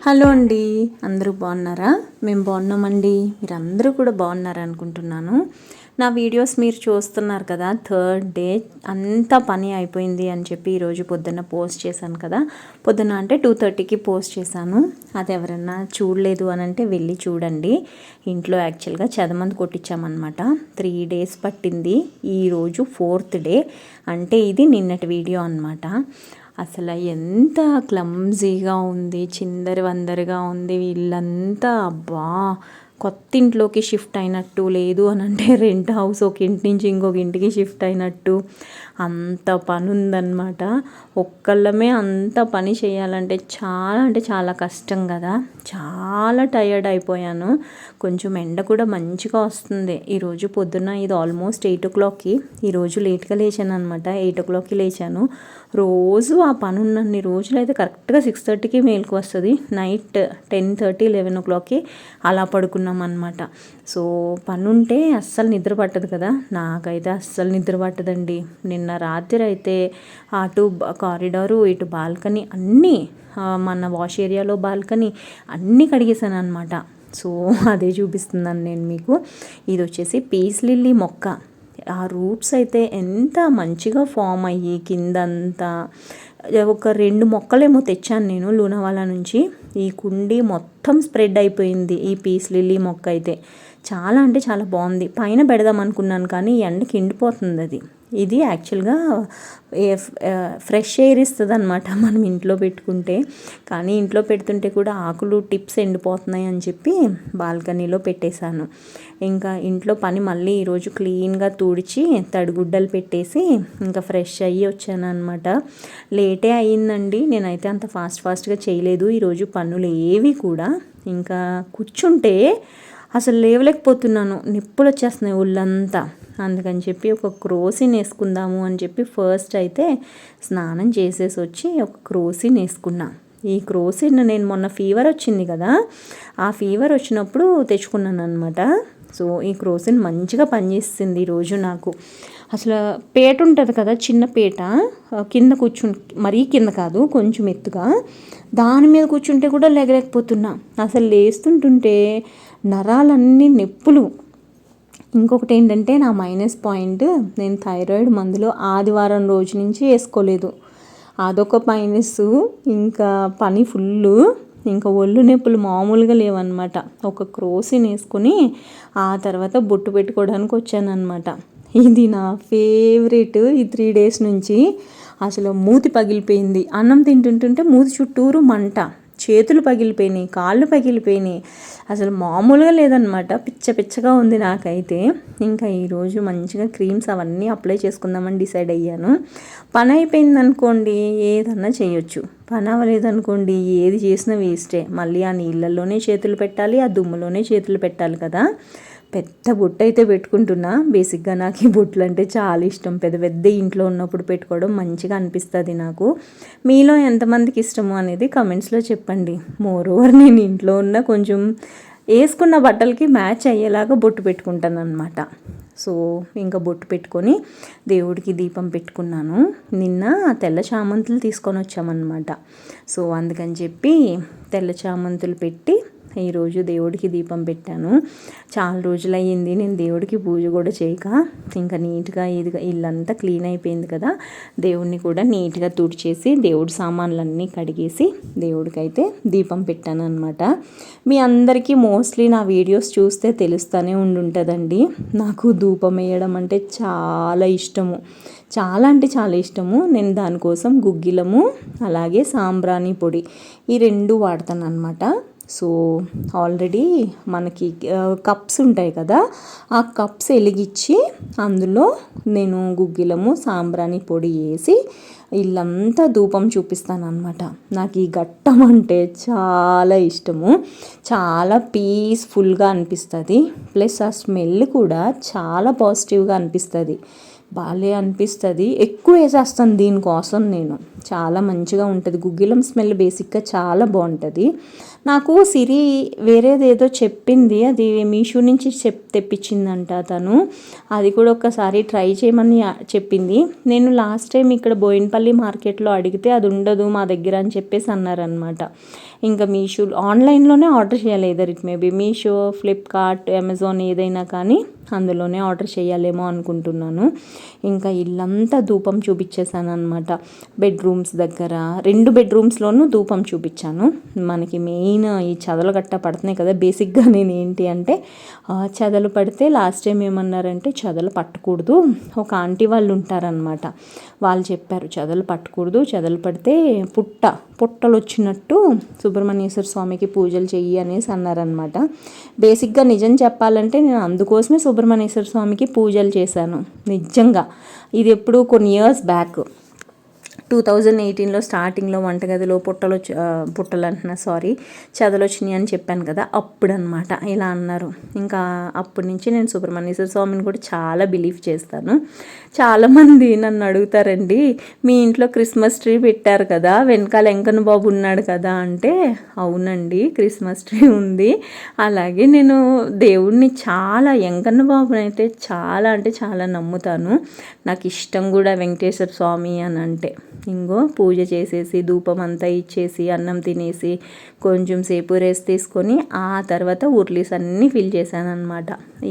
Hello అండి, అందరూ బాగున్నారా? మేము బాగున్నామండి. మీరందరూ కూడా బాగున్నారు అనుకుంటున్నాను. నా వీడియోస్ మీరు చూస్తున్నారు కదా. థర్డ్ డే అంతా పని అయిపోయింది అని చెప్పి ఈరోజు పొద్దున్న పోస్ట్ చేశాను కదా. పొద్దున్న అంటే 2:30కి పోస్ట్ చేశాను. అది ఎవరన్నా చూడలేదు అని అంటే వెళ్ళి చూడండి. ఇంట్లో యాక్చువల్గా చదమంది కొట్టించామన్నమాట. 3 days పట్టింది. ఈరోజు 4th డే, అంటే ఇది నిన్నటి వీడియో అన్నమాట. అసలు ఎంత క్లమ్జీగా ఉంది, చిందరి వందరిగా ఉంది ఇల్లంతా. అబ్బా, కొత్త ఇంట్లోకి షిఫ్ట్ అయినట్టు, లేదు అని అంటే రెంట్ హౌస్ ఒక ఇంటి నుంచి ఇంకొక ఇంటికి షిఫ్ట్ అయినట్టు అంత పని ఉందన్నమాట. ఒక్కళ్ళమే అంత పని చేయాలంటే చాలా అంటే చాలా కష్టం కదా. చాలా టయర్డ్ అయిపోయాను. కొంచెం ఎండ కూడా మంచిగా వస్తుంది. ఈరోజు పొద్దున్న ఇది ఆల్మోస్ట్ 8 o'clockకి, ఈరోజు లేట్గా లేచాను అనమాట. 8 o'clockకి లేచాను. రోజు ఆ పని ఉన్నన్ని రోజులు అయితే కరెక్ట్గా 6:30కి మేలుకు వస్తుంది. నైట్ 10:30, 11 o'clockకి అలా పడుకున్నాం అనమాట. సో పని ఉంటే అస్సలు నిద్ర పట్టదు కదా. నాకైతే అస్సలు నిద్ర పట్టదండి. నిన్న రాత్రి అయితే అటు కారిడారు, ఇటు బాల్కనీ అన్నీ, మన వాష్ ఏరియాలో బాల్కనీ అన్నీ కడిగేసాను అనమాట. సో అదే చూపిస్తున్నాను నేను మీకు. ఇది వచ్చేసి పీస్ లిల్లీ మొక్క. ఆ రూట్స్ అయితే ఎంత మంచిగా ఫామ్ అయ్యి కిందంతా ఒక 2 మొక్కలేమో తెచ్చాను నేను లూనావాలా నుంచి. ఈ కుండీ మొత్తం స్ప్రెడ్ అయిపోయింది ఈ పీస్ లిల్లీ మొక్క అయితే. చాలా అంటే చాలా బాగుంది. పైన పెడదాం అనుకున్నాను కానీ ఎండకి ఎండిపోతుంది అది. ఇది యాక్చువల్గా ఫ్రెష్ ఎయిర్ ఇస్తుంది అనమాట మనం ఇంట్లో పెట్టుకుంటే. కానీ ఇంట్లో పెడుతుంటే కూడా ఆకులు టిప్స్ ఎండిపోతున్నాయి అని చెప్పి బాల్కనీలో పెట్టేశాను. ఇంకా ఇంట్లో పని మళ్ళీ ఈరోజు క్లీన్గా తుడిచి తడిగుడ్డలు పెట్టేసి ఇంకా ఫ్రెష్ అయ్యి వచ్చాను అనమాట. లేటే అయ్యిందండి. నేనైతే అంత ఫాస్ట్గా చేయలేదు ఈరోజు పనులు ఏవి కూడా. ఇంకా కూర్చుంటే అసలు లేవలేకపోతున్నాను, నిప్పులు వచ్చేస్తున్నాయి ఒళ్ళంతా. అందుకని చెప్పి ఒక క్రోసిన్ వేసుకుందాము అని చెప్పి ఫస్ట్ అయితే స్నానం చేసేసి వచ్చి ఒక క్రోసిన్ వేసుకున్నా. ఈ క్రోసిన్ నేను మొన్న ఫీవర్ వచ్చింది కదా, ఆ ఫీవర్ వచ్చినప్పుడు తెచ్చుకున్నాను అనమాట. సో ఈ క్రోసిన్ మంచిగా పనిచేస్తుంది ఈరోజు నాకు. అసలు పేట ఉంటుంది కదా, చిన్న పేట, కింద మరీ కింద కాదు, కొంచెం ఎత్తుగా, దాని మీద కూర్చుంటే కూడా లేగలేకపోతున్నా. అసలు లేస్తుంటుంటే నరాలన్నీ నొప్పులు. ఇంకొకటి ఏంటంటే నా మైనస్ పాయింట్, నేను థైరాయిడ్ మందులు ఆదివారం రోజు నుంచి వేసుకోలేదు. అదొక మైనస్. ఇంకా పని ఫుల్లు, ఇంకా ఒళ్ళు నొప్పులు మామూలుగా లేవన్నమాట. ఒక క్రోసిన్ వేసుకొని ఆ తర్వాత బొట్టు పెట్టుకోవడానికి వచ్చానమాట. ఇది నా ఫేవరెట్ ఈ 3 days నుంచి. అసలు మూతి పగిలిపోయింది. అన్నం తింటుంటుంటే మూతి చుట్టూరు మంట, చేతులు పగిలిపోయినాయి, కాళ్ళు పగిలిపోయినాయి. అసలు మామూలుగా లేదనమాట. పిచ్చగా ఉంది నాకైతే. ఇంకా ఈరోజు మంచిగా క్రీమ్స్ అవన్నీ అప్లై చేసుకుందామని డిసైడ్ అయ్యాను. పని అయిపోయింది అనుకోండి ఏదన్నా చేయొచ్చు, పని అవ్వలేదనుకోండి ఏది చేసినా వేస్టే. మళ్ళీ ఆ నీళ్ళల్లోనే చేతులు పెట్టాలి, ఆ దుమ్ములోనే చేతులు పెట్టాలి కదా. పెద్ద బొట్టు అయితే పెట్టుకుంటున్నా. బేసిక్గా నాకు ఈ బొట్లు అంటే చాలా ఇష్టం. పెద్ద ఇంట్లో ఉన్నప్పుడు పెట్టుకోవడం మంచిగా అనిపిస్తుంది నాకు. మీలో ఎంతమందికి ఇష్టము అనేది కమెంట్స్లో చెప్పండి. మోరోవర్ నేను ఇంట్లో ఉన్న కొంచెం వేసుకున్న బట్టలకి మ్యాచ్ అయ్యేలాగా బొట్టు పెట్టుకుంటాను అనమాట. సో ఇంకా బొట్టు పెట్టుకొని దేవుడికి దీపం పెట్టుకున్నాను. నిన్న తెల్ల చామంతులు తీసుకొని వచ్చామన్నమాట. సో అందుకని చెప్పి తెల్ల చామంతులు పెట్టి ఈరోజు దేవుడికి దీపం పెట్టాను. చాలా రోజులు అయ్యింది నేను దేవుడికి పూజ కూడా చేయక. ఇంకా నీట్గా ఇల్లంతా క్లీన్ అయిపోయింది కదా. దేవుడిని కూడా నీట్గా తుడిచేసి దేవుడి సామాన్లన్నీ కడిగేసి దేవుడికైతే దీపం పెట్టాను అనమాట. మీ అందరికీ మోస్ట్లీ నా వీడియోస్ చూస్తే తెలుస్తూనే ఉండుంటుందండి. నాకు ధూపం వేయడం అంటే చాలా ఇష్టము. చాలా అంటే చాలా ఇష్టము. నేను దానికోసం గుగ్గిలము అలాగే సాంబ్రాణి పొడి ఈ 2 వాడతాను అనమాట. సో ఆల్రెడీ మనకి కప్స్ ఉంటాయి కదా, ఆ కప్స్ వెలిగించి అందులో నేను గుగ్గిలము సాంబ్రాణి పొడి వేసి ఇల్లంతా ధూపం చూపిస్తాను అనమాట. నాకు ఈ ఘట్టం అంటే చాలా ఇష్టము. చాలా పీస్ఫుల్గా అనిపిస్తుంది. ప్లస్ ఆ స్మెల్ కూడా చాలా పాజిటివ్గా అనిపిస్తుంది. బాగా అనిపిస్తుంది. ఎక్కువ వేసేస్తాను దీనికోసం నేను. చాలా మంచిగా ఉంటుంది. గుగ్గిలం స్మెల్ బేసిక్గా చాలా బాగుంటుంది. నాకు సిరి వేరేది ఏదో చెప్పింది, అది మీషో నుంచి తెప్పించిందంట తను. అది కూడా ఒకసారి ట్రై చేయమని చెప్పింది. నేను లాస్ట్ టైం ఇక్కడ బోయినపల్లి మార్కెట్లో అడిగితే అది ఉండదు మా దగ్గర అని చెప్పేసి అన్నారనమాట. ఇంకా మీషో ఆన్లైన్లోనే ఆర్డర్ చేయాలి, either it maybe Meesho, Flipkart, Amazon ఏదైనా కానీ అందులోనే ఆర్డర్ చేయాలేమో అనుకుంటున్నాను. ఇంకా ఇల్లంతా ధూపం చూపించేశాను అనమాట. బెడ్రూమ్స్ దగ్గర 2 బెడ్రూమ్స్లోనూ ధూపం చూపించాను. మనకి మెయిన్ ఈ చెదలు గట్ట పడుతున్నాయి కదా, బేసిక్గా నేను ఏంటి అంటే చెదలు పడితే లాస్ట్ టైం ఏమన్నారంటే చెదలు పట్టకూడదు, ఒక ఆంటీ వాళ్ళు ఉంటారనమాట, వాళ్ళు చెప్పారు చెదలు పట్టకూడదు, చెదలు పడితే పుట్టలు వచ్చినట్టు సుబ్రహ్మణ్యేశ్వర స్వామికి పూజలు చెయ్యి అనేసి అన్నారనమాట. బేసిక్గా నిజం చెప్పాలంటే నేను అందుకోసమే సుబ్రహ్మణ్యేశ్వర స్వామికి పూజలు చేశాను నిజంగా. ఇది ఎప్పుడు కొన్ని ఇయర్స్ బ్యాక్ 2018లో స్టార్టింగ్లో వంటగదిలో చెదలు వచ్చినాయి అని చెప్పాను కదా, అప్పుడు అనమాట ఇలా అన్నారు. ఇంకా అప్పటి నుంచి నేను సుబ్రహ్మణ్యేశ్వర స్వామిని కూడా చాలా బిలీవ్ చేస్తాను. చాలామంది నన్ను అడుగుతారండి, మీ ఇంట్లో క్రిస్మస్ ట్రీ పెట్టారు కదా, వెనకాల వెంకన్న బాబు ఉన్నాడు కదా అంటే, అవునండి క్రిస్మస్ ట్రీ ఉంది. అలాగే నేను దేవుడిని చాలా, వెంకన్న బాబుని అయితే చాలా అంటే చాలా నమ్ముతాను. నాకు ఇష్టం కూడా వెంకటేశ్వర స్వామి అని అంటే. ఇంకో పూజ చేసేసి ధూపం అంతా ఇచ్చేసి అన్నం తినేసి కొంచెం సేపు రెస్ట్ తీసుకొని ఆ తర్వాత ఉర్లీస్ అన్నీ ఫిల్ చేశాను అనమాట.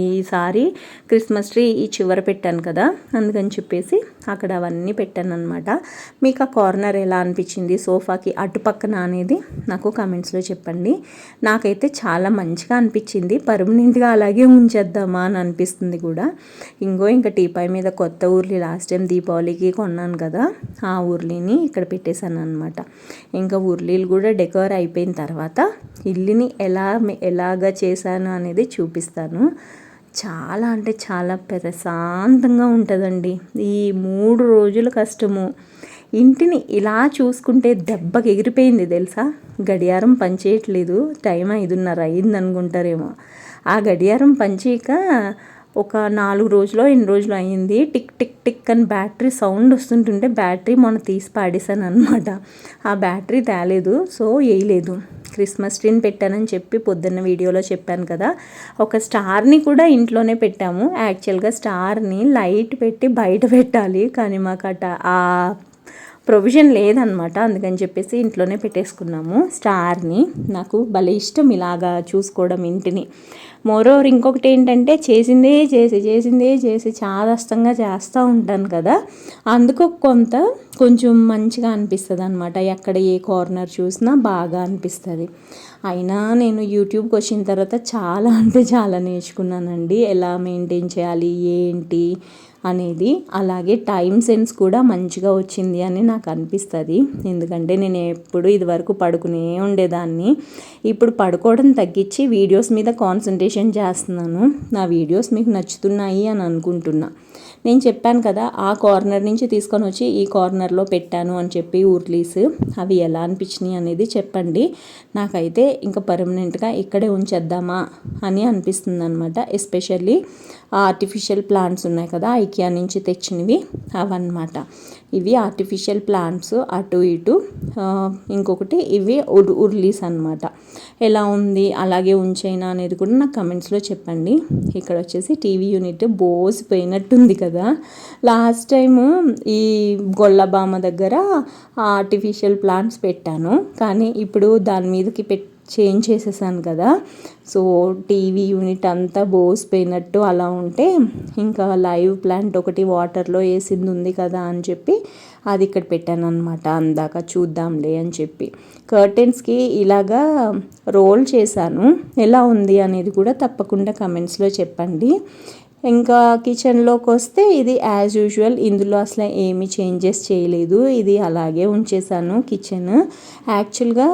ఈసారి క్రిస్మస్ ట్రీ ఈ చివర పెట్టాను కదా, అందుకని చెప్పేసి అక్కడ అవన్నీ పెట్టాను అనమాట. మీకు ఆ కార్నర్ ఎలా అనిపించింది సోఫాకి అటుపక్కన అనేది నాకు కామెంట్స్లో చెప్పండి. నాకైతే చాలా మంచిగా అనిపించింది, పర్మనెంట్గా అలాగే ఉంచేద్దామా అని అనిపిస్తుంది కూడా. ఇంకా టీపాయ్ మీద కొత్త ఊర్లీ లాస్ట్ టైం దీపావళికి కొన్నాను కదా, ఆ ఊర్లీని ఇక్కడ పెట్టేశాను అనమాట. ఇంకా ఊర్లీలు కూడా డెకోర్ అయిపోయిన తర్వాత ఇల్లుని ఎలాగా చేశాను అనేది చూపిస్తాను. చాలా అంటే చాలా ప్రశాంతంగా ఉంటుందండి. ఈ 3 రోజుల కష్టము ఇంటిని ఇలా చూసుకుంటే దెబ్బకి ఎగిరిపోయింది తెలుసా. గడియారం పనిచేయట్లేదు, టైం 5:30 అయింది అనుకుంటారేమో. ఆ గడియారం పనిచేయక ఒక 4 రోజులో 8 రోజులు అయ్యింది. టిక్ టిక్ టిక్ అని బ్యాటరీ సౌండ్ వస్తుంటుంటే బ్యాటరీ మొన్న తీసి పాడేశాను అనమాట. ఆ బ్యాటరీ తేలేదు, సో వేయలేదు. క్రిస్మస్ ట్రీని పెట్టానని చెప్పి పొద్దున్న వీడియోలో చెప్పాను కదా, ఒక స్టార్ని కూడా ఇంట్లోనే పెట్టాము. యాక్చువల్గా స్టార్ని లైట్ పెట్టి బయట పెట్టాలి, కానీ మాకు ఆ ప్రొవిజన్ లేదనమాట. అందుకని చెప్పేసి ఇంట్లోనే పెట్టేసుకున్నాము స్టార్ని. నాకు భలే ఇష్టం ఇలాగా చూసుకోవడం ఇంటిని. మోరోవర్ ఇంకొకటి ఏంటంటే చేసిందే చేసి చాదస్తంగా చేస్తూ ఉంటాను కదా, అందుకు కొంచెం మంచిగా అనిపిస్తుంది అనమాట. ఎక్కడ ఏ కార్నర్ చూసినా బాగా అనిపిస్తుంది. అయినా నేను యూట్యూబ్కి వచ్చిన తర్వాత చాలా అంటే చాలా నేర్చుకున్నానండి, ఎలా మెయింటైన్ చేయాలి ఏంటి అనేది. అలాగే టైం సెన్స్ కూడా మంచిగా వచ్చింది అని నాకు అనిపిస్తుంది. ఎందుకంటే నేను ఎప్పుడు ఇదివరకు పడుకునే ఉండేదాన్ని, ఇప్పుడు పడుకోవడం తగ్గించి వీడియోస్ మీద కాన్సన్ట్రేషన్ చేస్తున్నాను. నా వీడియోస్ మీకు నచ్చుతున్నాయి అని అనుకుంటున్నా. నేను చెప్పాను కదా, ఆ కార్నర్ నుంచి తీసుకొని వచ్చి ఈ కార్నర్లో పెట్టాను అని చెప్పి ఊర్లీస్, అవి ఎలా అనిపించినాయి అనేది చెప్పండి. నాకైతే ఇంకా పర్మనెంట్గా ఇక్కడే ఉంచేద్దామా అని అనిపిస్తుంది అనమాట. ఎస్పెషల్లీ ఆర్టిఫిషియల్ ప్లాంట్స్ ఉన్నాయి కదా, ఐకియా నుంచి తెచ్చినవి అవన్నమాట. ఇవి ఆర్టిఫిషియల్ ప్లాంట్స్ అటు ఇటు, ఇంకొకటి ఇవి ఉర్లీస్ అనమాట. ఎలా ఉంది అలాగే ఉంచైనా అనేది కూడా నాకు కమెంట్స్లో చెప్పండి. ఇక్కడ వచ్చేసి టీవీ యూనిట్ బోసిపోయినట్టుంది కదా. లాస్ట్ టైము ఈ గొల్లబామ దగ్గర ఆర్టిఫిషియల్ ప్లాంట్స్ పెట్టాను, కానీ ఇప్పుడు దాని మీదకి చేంజ్ చేసేసాను కదా, సో టీవీ యూనిట్ అంతా బోసిపోయినట్టు అలా ఉంటే ఇంకా లైవ్ ప్లాంట్ ఒకటి వాటర్లో వేసింది ఉంది కదా అని చెప్పి అది ఇక్కడ పెట్టాను అనమాట. అందాక చూద్దాంలే అని చెప్పి కర్టెన్స్కి ఇలాగా రోల్ చేశాను. ఎలా ఉంది అనేది కూడా తప్పకుండా కమెంట్స్లో చెప్పండి. ఇంకా కిచెన్లోకి వస్తే ఇది యాజ్ యూజువల్, ఇందులో అసలు ఏమీ చేంజెస్ చేయలేదు, ఇది అలాగే ఉంచేసాను. కిచెన్ యాక్చువల్గా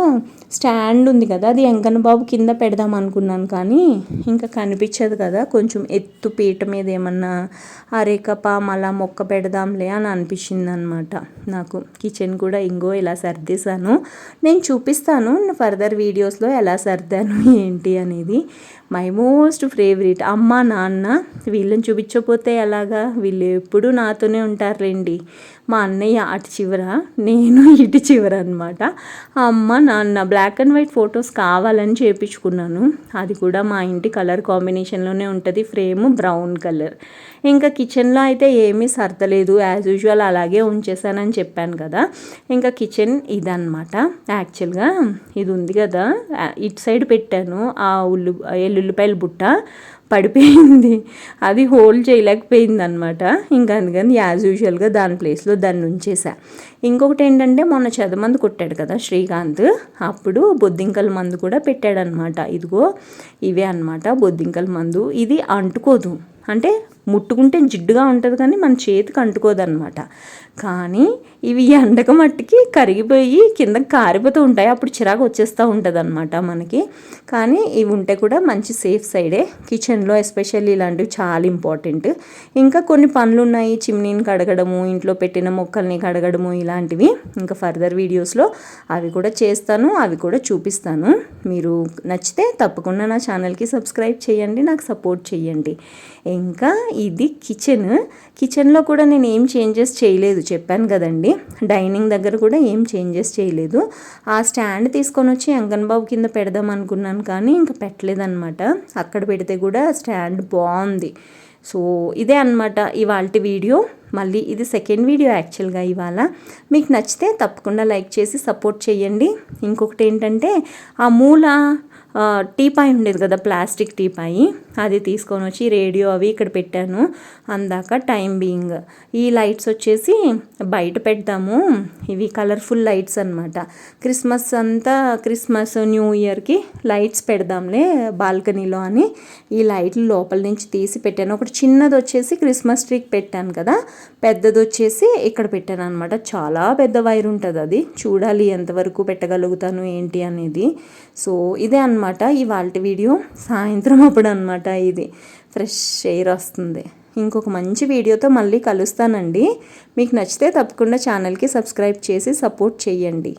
స్టాండ్ ఉంది కదా, అది వెంకన్న బాబు కింద పెడదాం అనుకున్నాను, కానీ ఇంకా కనిపించదు కదా, కొంచెం ఎత్తు పీట మీద ఏమన్నా అరేకపాం అలా మొక్క పెడదాంలే అని అనిపించింది అనమాట నాకు. కిచెన్ కూడా ఇలా సర్దేశాను, నేను చూపిస్తాను ఫర్దర్ వీడియోస్లో ఎలా సర్దాను ఏంటి అనేది. మై మోస్ట్ ఫేవరెట్ అమ్మ నాన్న వీళ్ళని చూపించకపోతే ఎలాగా, వీళ్ళు ఎప్పుడు నాతోనే ఉంటారులేండి. మా అన్నయ్య అటు చివర, నేను ఇటు చివర అనమాట. అమ్మ నాన్న బ్లాక్ అండ్ వైట్ ఫొటోస్ కావాలని చేయించుకున్నాను. అది కూడా మా ఇంటి కలర్ కాంబినేషన్లోనే ఉంటుంది, ఫ్రేమ్ బ్రౌన్ కలర్. ఇంకా కిచెన్లో అయితే ఏమీ సర్దలేదు, యాజ్ యూజువల్ అలాగే ఉంచేసానని చెప్పాను కదా. ఇంకా కిచెన్ ఇదన్నమాట. యాక్చువల్గా ఇది ఉంది కదా, ఇటు సైడ్ పెట్టాను. ఆ ఎల్లుల్లిపాయల బుట్ట పడిపోయింది, అది హోల్డ్ చేయలేకపోయింది అనమాట. ఇంకా అందుకని యాజ్ యూజువల్గా దాని ప్లేస్లో దాన్ని ఉంచేసా. ఇంకొకటి ఏంటంటే, మొన్న చెదమందు కొట్టాడు కదా శ్రీకాంత్, అప్పుడు బొద్దింకల మందు కూడా పెట్టాడనమాట. ఇదిగో ఇవే అనమాట బొద్దింకల మందు. ఇది అంటుకోదు, అంటే ముట్టుకుంటే జిడ్డుగా ఉంటుంది కానీ మన చేతికి అంటుకోదన్నమాట. కానీ ఇవి ఎండక మట్టికి కరిగిపోయి కింద కారిపోతూ ఉంటాయి, అప్పుడు చిరాకు వచ్చేస్తూ ఉంటుంది అనమాట మనకి. కానీ ఇవి ఉంటే కూడా మంచి సేఫ్ సైడే. కిచెన్లో ఎస్పెషల్లీ ఇలాంటివి చాలా ఇంపార్టెంట్. ఇంకా కొన్ని పనులు ఉన్నాయి, చిమ్నీని కడగడము, ఇంట్లో పెట్టిన మొక్కల్ని కడగడము, ఇలాంటివి. ఇంకా ఫర్దర్ వీడియోస్లో అవి కూడా చేస్తాను, అవి కూడా చూపిస్తాను. మీరు నచ్చితే తప్పకుండా నా ఛానల్కి సబ్స్క్రైబ్ చేయండి, నాకు సపోర్ట్ చేయండి. ఇంకా ఇది కిచెన్లో కూడా నేను ఏం చేంజెస్ చేయలేదు, చెప్పాను కదండి. డైనింగ్ దగ్గర కూడా ఏం చేంజెస్ చేయలేదు. ఆ స్టాండ్ తీసుకొని వచ్చి అంగన్బాబు కింద పెడదాం అనుకున్నాను, కానీ ఇంకా పెట్టలేదన్నమాట. అక్కడ పెడితే కూడా స్టాండ్ బాగుంది. సో ఇదే అనమాట ఇవాల్టి వీడియో. మళ్ళీ ఇది సెకండ్ వీడియో యాక్చువల్గా ఇవాళ. మీకు నచ్చితే తప్పకుండా లైక్ చేసి సపోర్ట్ చేయండి. ఇంకొకటి ఏంటంటే, ఆ మూల టీపాయ్ ఉండేది కదా, ప్లాస్టిక్ టీపాయి, అది తీసుకొని వచ్చి రేడియో అవి ఇక్కడ పెట్టాను అందాక టైం బీయింగ్. ఈ లైట్స్ వచ్చేసి బయట పెడతాము, ఇవి కలర్ఫుల్ లైట్స్ అనమాట. క్రిస్మస్ న్యూ ఇయర్కి లైట్స్ పెడదాంలే బాల్కనీలో అని ఈ లైట్లు లోపల నుంచి తీసి పెట్టాను. ఒకటి చిన్నది వచ్చేసి క్రిస్మస్ ట్రీకి పెట్టాను కదా, పెద్దది వచ్చేసి ఇక్కడ పెట్టాను అనమాట. చాలా పెద్ద వైర్ ఉంటుంది, అది చూడాలి ఎంతవరకు పెట్టగలుగుతాను ఏంటి అనేది. సో ఇదే అనమాట ఇవాల్టి వీడియో. సాయంత్రం అప్పుడు అనమాట ఇది, ఫ్రెష్ ఎయిర్ వస్తుంది. ఇంకొక మంచి వీడియోతో మళ్ళీ కలుస్తానండి. మీకు నచ్చితే తప్పకుండా ఛానల్కి సబ్స్క్రైబ్ చేసి సపోర్ట్ చేయండి.